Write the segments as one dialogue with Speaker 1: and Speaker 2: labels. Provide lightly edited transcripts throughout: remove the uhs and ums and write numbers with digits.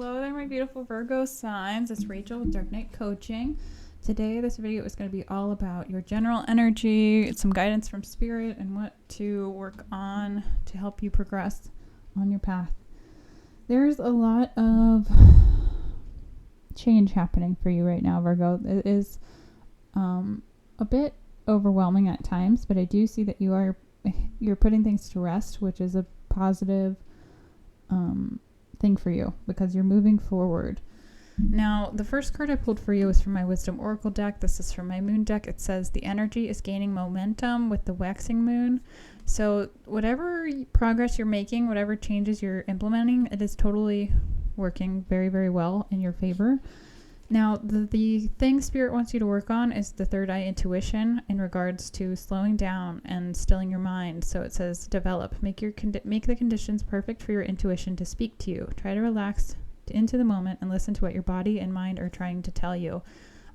Speaker 1: Hello there, my beautiful Virgo signs. It's Rachael with Dark Knight Coaching. Today, this video is going to be all about your general energy, some guidance from spirit, and what to work on to help you progress on your path. There's a lot of change happening for you right now, Virgo. It is a bit overwhelming at times, but I do see that you're putting things to rest, which is a positive thing for you because you're moving forward. Now, the first card I pulled for you is from my Wisdom Oracle deck. This is from my moon deck. It says the energy is gaining momentum with the waxing moon. So whatever progress you're making, whatever changes you're implementing, it is totally working very, very well in your favor. Now, the thing Spirit wants you to work on is the third eye intuition in regards to slowing down and stilling your mind. So it says develop, make the conditions perfect for your intuition to speak to you. Try to relax into the moment and listen to what your body and mind are trying to tell you.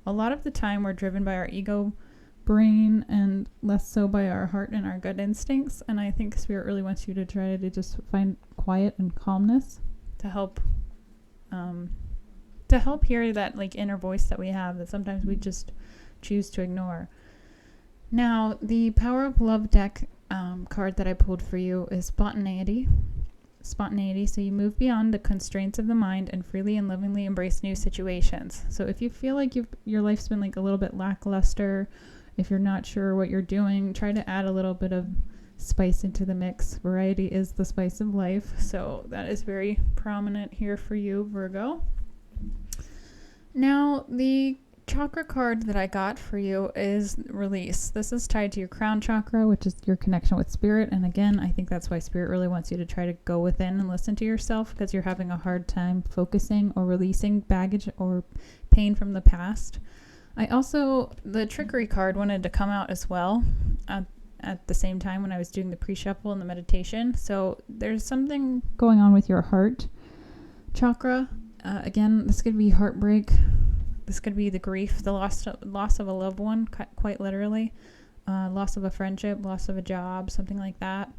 Speaker 1: A lot of the time we're driven by our ego brain and less so by our heart and our gut instincts. And I think Spirit really wants you to try to just find quiet and calmness to help hear that like inner voice that we have that sometimes we just choose to ignore. Now, the Power of Love deck card that I pulled for you is spontaneity. So you move beyond the constraints of the mind and freely and lovingly embrace new situations. So if you feel like your life's been like a little bit lackluster, if you're not sure what you're doing, try to add a little bit of spice into the mix. Variety is the spice of life. So that is very prominent here for you, Virgo. Now, the chakra card that I got for you is release. This is tied to your crown chakra, which is your connection with spirit. And again, I think that's why spirit really wants you to try to go within and listen to yourself because you're having a hard time focusing or releasing baggage or pain from the past. The trickery card wanted to come out as well at the same time when I was doing the pre-shuffle and the meditation. So there's something going on with your heart chakra. Again, this could be heartbreak. This could be the grief, the loss of a loved one, quite literally. Loss of a friendship, loss of a job, something like that.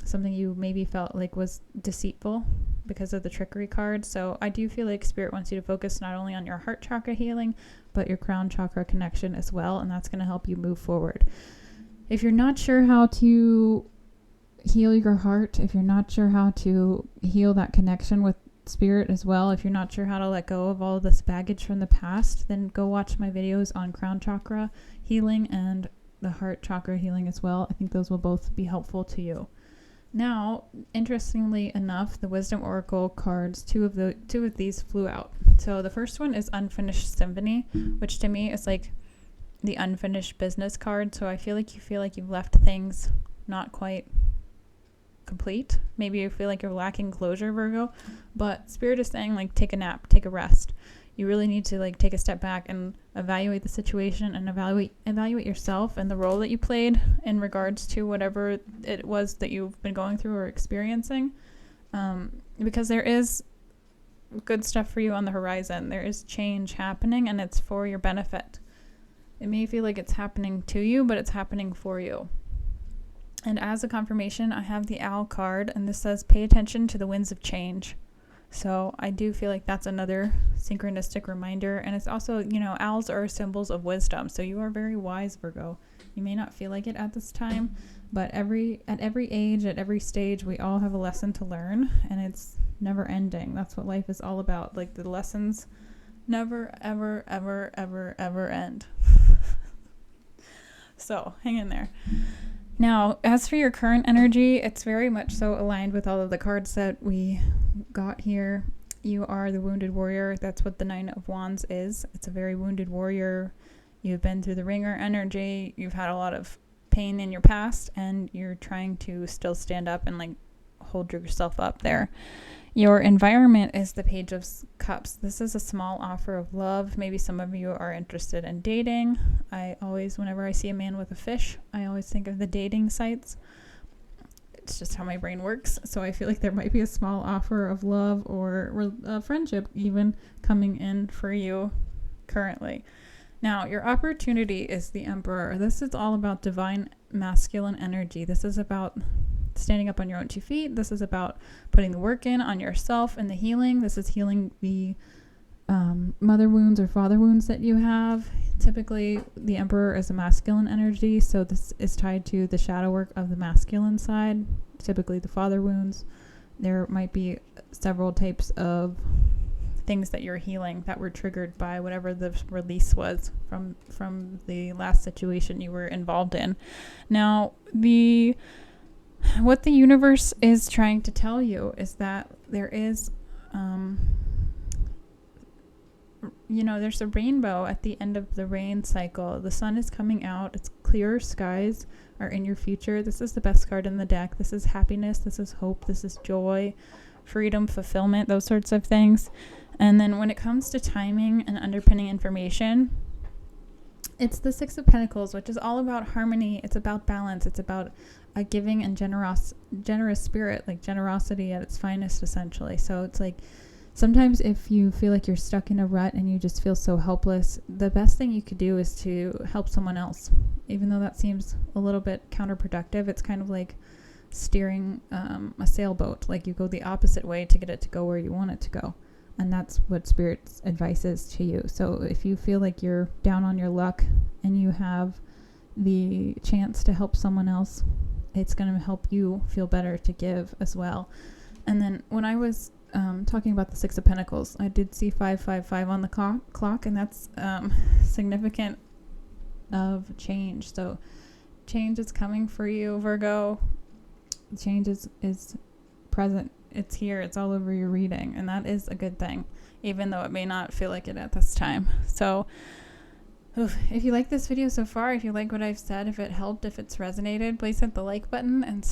Speaker 1: Something you maybe felt like was deceitful because of the trickery card. So I do feel like Spirit wants you to focus not only on your heart chakra healing, but your crown chakra connection as well. And that's going to help you move forward. If you're not sure how to heal your heart, if you're not sure how to heal that connection with Spirit as well, if you're not sure how to let go of all this baggage from the past, then go watch my videos on crown chakra healing and the heart chakra healing as well. I think those will both be helpful to you. Now, interestingly enough, the Wisdom Oracle cards, two of these flew out. So the first one is Unfinished Symphony, which to me is like the unfinished business card. So I feel like you've left things not quite complete. Maybe you feel like you're lacking closure, Virgo, but Spirit is saying like take a nap, take a rest. You really need to like take a step back and evaluate the situation and evaluate yourself and the role that you played in regards to whatever it was that you've been going through or experiencing, because there is good stuff for you on the horizon. There is change happening and it's for your benefit. It may feel like it's happening to you, but it's happening for you. And as a confirmation, I have the owl card, and this says, pay attention to the winds of change. So I do feel like that's another synchronistic reminder. And it's also, owls are symbols of wisdom. So you are very wise, Virgo. You may not feel like it at this time, but at every age, at every stage, we all have a lesson to learn, and it's never ending. That's what life is all about. Like the lessons never, ever, ever, ever, ever end. So hang in there. Now, as for your current energy, it's very much so aligned with all of the cards that we got here. You are the wounded warrior. That's what the Nine of Wands is. It's a very wounded warrior. You've been through the ringer energy. You've had a lot of pain in your past, and you're trying to still stand up and like hold yourself up there. Your environment is the Page of Cups. This is a small offer of love. Maybe some of you are interested in dating. Whenever I see a man with a fish, I always think of the dating sites. It's just how my brain works. So I feel like there might be a small offer of love or friendship even coming in for you currently. Now, your opportunity is the Emperor. This is all about divine masculine energy. This is about standing up on your own 2 feet. This is about putting the work in on yourself and the healing. This is healing the mother wounds or father wounds that you have. Typically, the Emperor is a masculine energy, so this is tied to the shadow work of the masculine side, typically the father wounds. There might be several types of things that you're healing that were triggered by whatever the release was from the last situation you were involved in. Now, what the universe is trying to tell you is that there is there's a rainbow at the end of the rain cycle. The sun is coming out. It's clear skies are in your future. This is the best card in the deck. This is happiness. This is hope. This is joy, freedom, fulfillment, those sorts of things. And then when it comes to timing and underpinning information, it's the Six of Pentacles, which is all about harmony. It's about balance. It's about a giving and generous spirit, like generosity at its finest, essentially. So it's like, sometimes if you feel like you're stuck in a rut and you just feel so helpless, the best thing you could do is to help someone else. Even though that seems a little bit counterproductive, it's kind of like steering a sailboat. Like you go the opposite way to get it to go where you want it to go. And that's what Spirit's advice is to you. So if you feel like you're down on your luck and you have the chance to help someone else, it's going to help you feel better to give as well. And then when I was talking about the Six of Pentacles, I did see 555 on the clock, and that's significant of change. So change is coming for you, Virgo. Change is present. It's here. It's all over your reading, and that is a good thing, even though it may not feel like it at this time. So if you like this video so far, if you like what I've said, if it helped, if it's resonated, please hit the like button and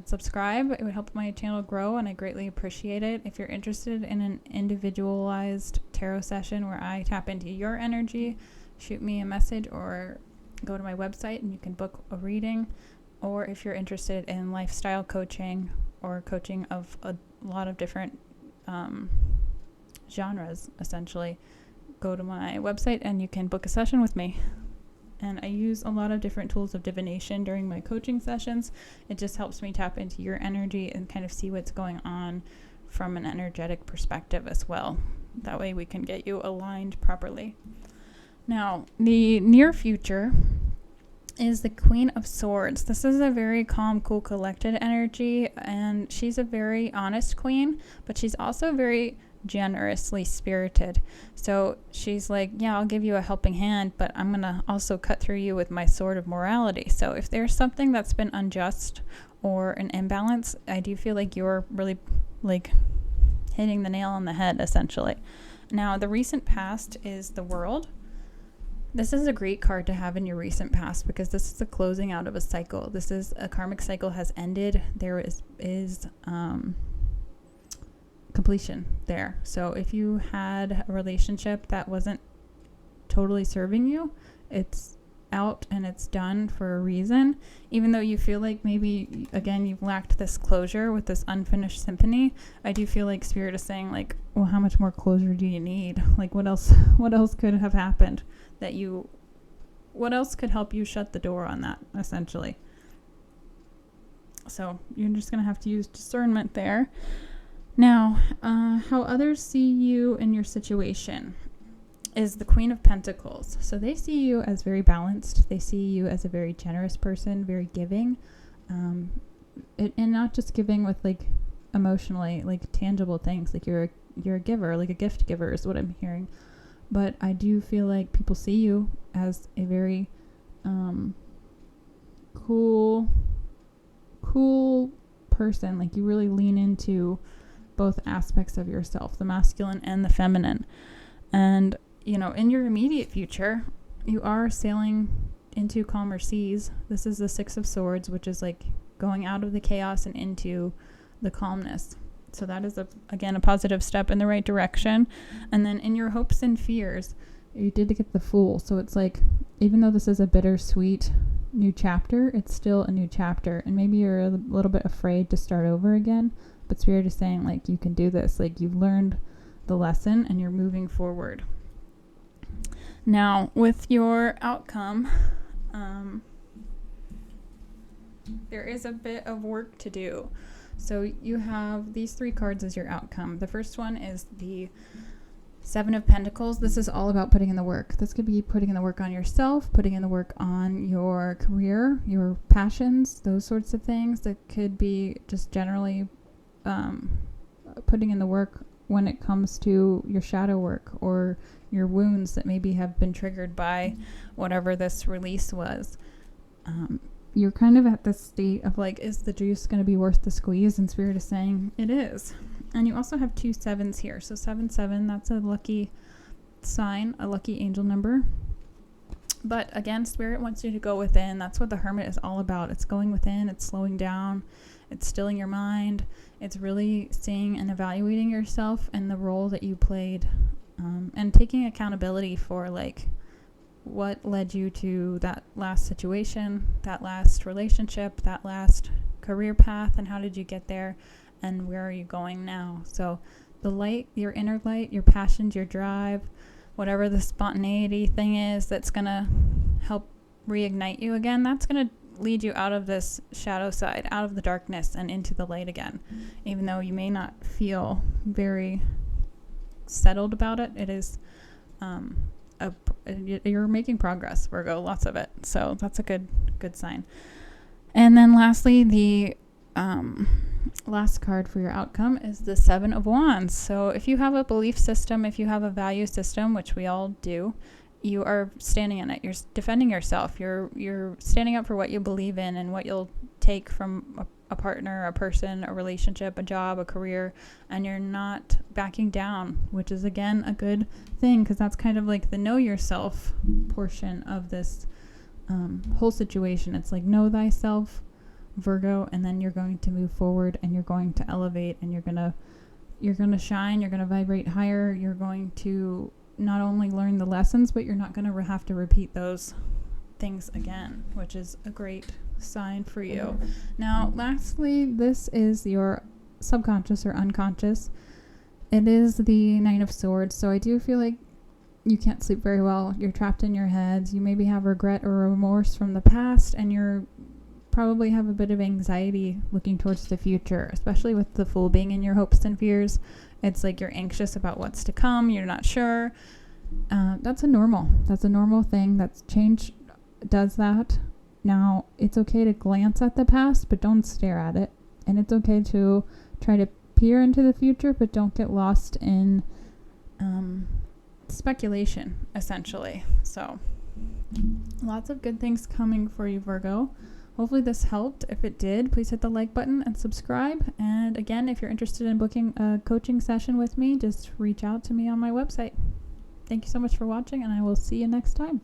Speaker 1: subscribe. It would help my channel grow, and I greatly appreciate it. If you're interested in an individualized tarot session where I tap into your energy, shoot me a message or go to my website and you can book a reading. Or if you're interested in lifestyle coaching or coaching of a lot of different genres, essentially, go to my website and you can book a session with me. And I use a lot of different tools of divination during my coaching sessions. It just helps me tap into your energy and kind of see what's going on from an energetic perspective as well. That way we can get you aligned properly. Now, the near future is the Queen of Swords. This is a very calm, cool, collected energy, and she's a very honest queen, but she's also very generously spirited. So she's like, yeah, I'll give you a helping hand, but I'm gonna also cut through you with my sword of morality. So if there's something that's been unjust or an imbalance, I do feel like you're really like hitting the nail on the head, essentially. Now, the recent past is the World. This is a great card to have in your recent past because this is the closing out of a cycle. This is a karmic cycle has ended. There is completion there. So if you had a relationship that wasn't totally serving you, it's out and it's done for a reason. Even though you feel like maybe, again, you've lacked this closure with this unfinished symphony, I do feel like Spirit is saying, like, well, how much more closure do you need? Like, what else could have happened what else could help you shut the door on that, essentially? So you're just going to have to use discernment there. Now, how others see you in your situation is the Queen of Pentacles. So they see you as very balanced. They see you as a very generous person, very giving, and not just giving with like emotionally, like tangible things. Like you're a giver, like a gift giver is what I'm hearing. But I do feel like people see you as a very cool person. Like you really lean into both aspects of yourself, the masculine and the feminine. And, you know, in your immediate future, you are sailing into calmer seas. This is the Six of Swords, which is like going out of the chaos and into the calmness. So that is, again, a positive step in the right direction. And then in your hopes and fears, you did get the Fool. So it's like, even though this is a bittersweet new chapter, it's still a new chapter. And maybe you're a little bit afraid to start over again. But Spirit is saying, like, you can do this. Like, you've learned the lesson and you're moving forward. Now, with your outcome, there is a bit of work to do. So you have these 3 cards as your outcome. The first one is the 7 of Pentacles. This is all about putting in the work. This could be putting in the work on yourself, putting in the work on your career, your passions, those sorts of things. That could be just generally putting in the work when it comes to your shadow work or your wounds that maybe have been triggered by whatever this release was. You're kind of at this state of like, is the juice going to be worth the squeeze? And Spirit is saying it is. And you also have 2 7s here. So 7-7, that's a lucky sign, a lucky angel number. But again, Spirit wants you to go within. That's what the Hermit is all about. It's going within, it's slowing down, it's stilling your mind. It's really seeing and evaluating yourself and the role that you played, and taking accountability for like what led you to that last situation, that last relationship, that last career path, and how did you get there, and where are you going now? So the light, your inner light, your passions, your drive, whatever the spontaneity thing is that's going to help reignite you again, that's going to lead you out of this shadow side, out of the darkness, and into the light again. Even though you may not feel very settled about it, it is you're making progress, Virgo, lots of it. So that's a good sign. And then lastly, the last card for your outcome is the 7 of Wands. So if you have a belief system, if you have a value system, which we all do, you are standing in it. You're defending yourself. You're standing up for what you believe in and what you'll take from a partner, a person, a relationship, a job, a career, and you're not backing down, which is again a good thing, because that's kind of like the know yourself portion of this whole situation. It's like, know thyself, Virgo, and then you're going to move forward and you're going to elevate and you're gonna shine, you're gonna vibrate higher, you're going to not only learn the lessons, but you're not going to have to repeat those things again, which is a great sign for you. Now, lastly, this is your subconscious or unconscious. It is the 9 of Swords. So I do feel like you can't sleep very well. You're trapped in your heads. You maybe have regret or remorse from the past, and you're probably have a bit of anxiety looking towards the future, especially with the Fool being in your hopes and fears. It's like you're anxious about what's to come. You're not sure. That's a normal thing. That's change does that. Now, it's okay to glance at the past, but don't stare at it. And it's okay to try to peer into the future, but don't get lost in speculation, essentially. So, lots of good things coming for you, Virgo. Hopefully this helped. If it did, please hit the like button and subscribe. And again, if you're interested in booking a coaching session with me, just reach out to me on my website. Thank you so much for watching, and I will see you next time.